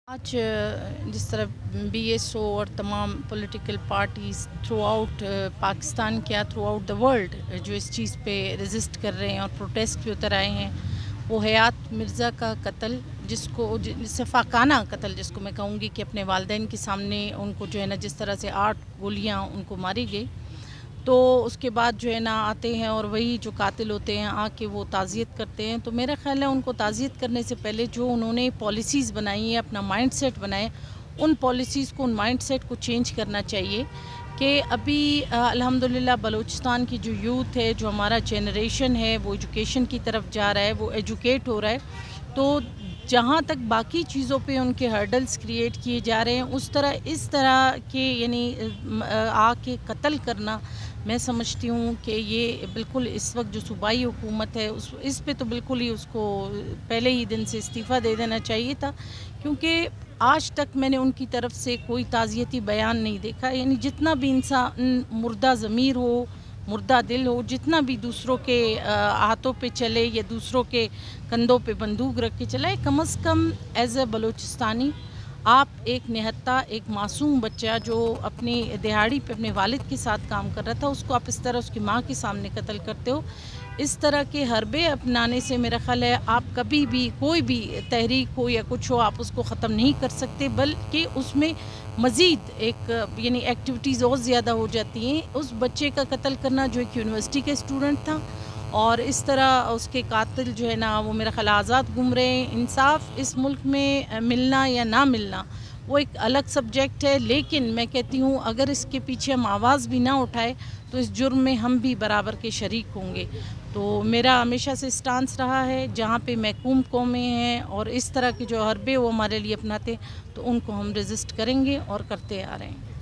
آج جس طرح بی ایس او اور تمام political parties through out Pakistan کیا تھرو آؤٹ دا ورلڈ جو اس چیز پہ رزسٹ کر رہے ہیں اور پروٹیسٹ پہ اتر آئے ہیں، وہ حیات مرزا کا قتل، جس کو صفاقانہ قتل جس کو میں کہوں گی کہ اپنے والدین کے سامنے ان کو جو ہے نا جس طرح سے 8 گولیاں ان کو ماری گئی، تو اس کے بعد جو ہے نا آتے ہیں اور وہی جو قاتل ہوتے ہیں آ کے وہ تعزیت کرتے ہیں۔ تو میرا خیال ہے ان کو تعزیت کرنے سے پہلے جو انہوں نے پالیسیز بنائی ہیں، اپنا مائنڈ سیٹ بنائے، ان پالیسیز کو، ان مائنڈ سیٹ کو چینج کرنا چاہیے کہ ابھی الحمدللہ بلوچستان کی جو یوتھ ہے، جو ہمارا جنریشن ہے، وہ ایجوکیشن کی طرف جا رہا ہے، وہ ایجوکیٹ ہو رہا ہے۔ تو جہاں تک باقی چیزوں پہ ان کے ہرڈلز کریٹ کیے جا رہے ہیں، اس طرح کے یعنی آ کے قتل کرنا، میں سمجھتی ہوں کہ یہ بالکل اس وقت جو صوبائی حکومت ہے اس پہ تو بالکل ہی اس کو پہلے ہی دن سے استعفیٰ دے دینا چاہیے تھا، کیونکہ آج تک میں نے ان کی طرف سے کوئی تعزیتی بیان نہیں دیکھا۔ یعنی جتنا بھی انسان مردہ ضمیر ہو، مردہ دل ہو، جتنا بھی دوسروں کے ہاتھوں پہ چلے یا دوسروں کے کندھوں پہ بندوق رکھ کے چلے، کم از کم ایز اے بلوچستانی آپ ایک نہتہ، ایک معصوم بچہ جو اپنی دہاڑی پہ اپنے والد کے ساتھ کام کر رہا تھا، اس کو آپ اس طرح اس کی ماں کے سامنے قتل کرتے ہو۔ اس طرح کے حربے اپنانے سے میرا خیال ہے آپ کبھی بھی کوئی بھی تحریک ہو یا کچھ ہو، آپ اس کو ختم نہیں کر سکتے، بلکہ اس میں مزید ایک یعنی ایکٹیویٹیز اور زیادہ ہو جاتی ہیں۔ اس بچے کا قتل کرنا جو ایک یونیورسٹی کے اسٹوڈنٹ تھا، اور اس طرح اس کے قاتل جو ہے نا وہ میرا خیال آزاد گھوم رہے ہیں۔ انصاف اس ملک میں ملنا یا نہ ملنا وہ ایک الگ سبجیکٹ ہے، لیکن میں کہتی ہوں اگر اس کے پیچھے ہم آواز بھی نہ اٹھائے تو اس جرم میں ہم بھی برابر کے شریک ہوں گے۔ تو میرا ہمیشہ سے سٹانس رہا ہے، جہاں پہ محکوم قومیں ہیں اور اس طرح کے جو حربے وہ ہمارے لیے اپناتے ہیں، تو ان کو ہم ریزسٹ کریں گے اور کرتے آ رہے ہیں۔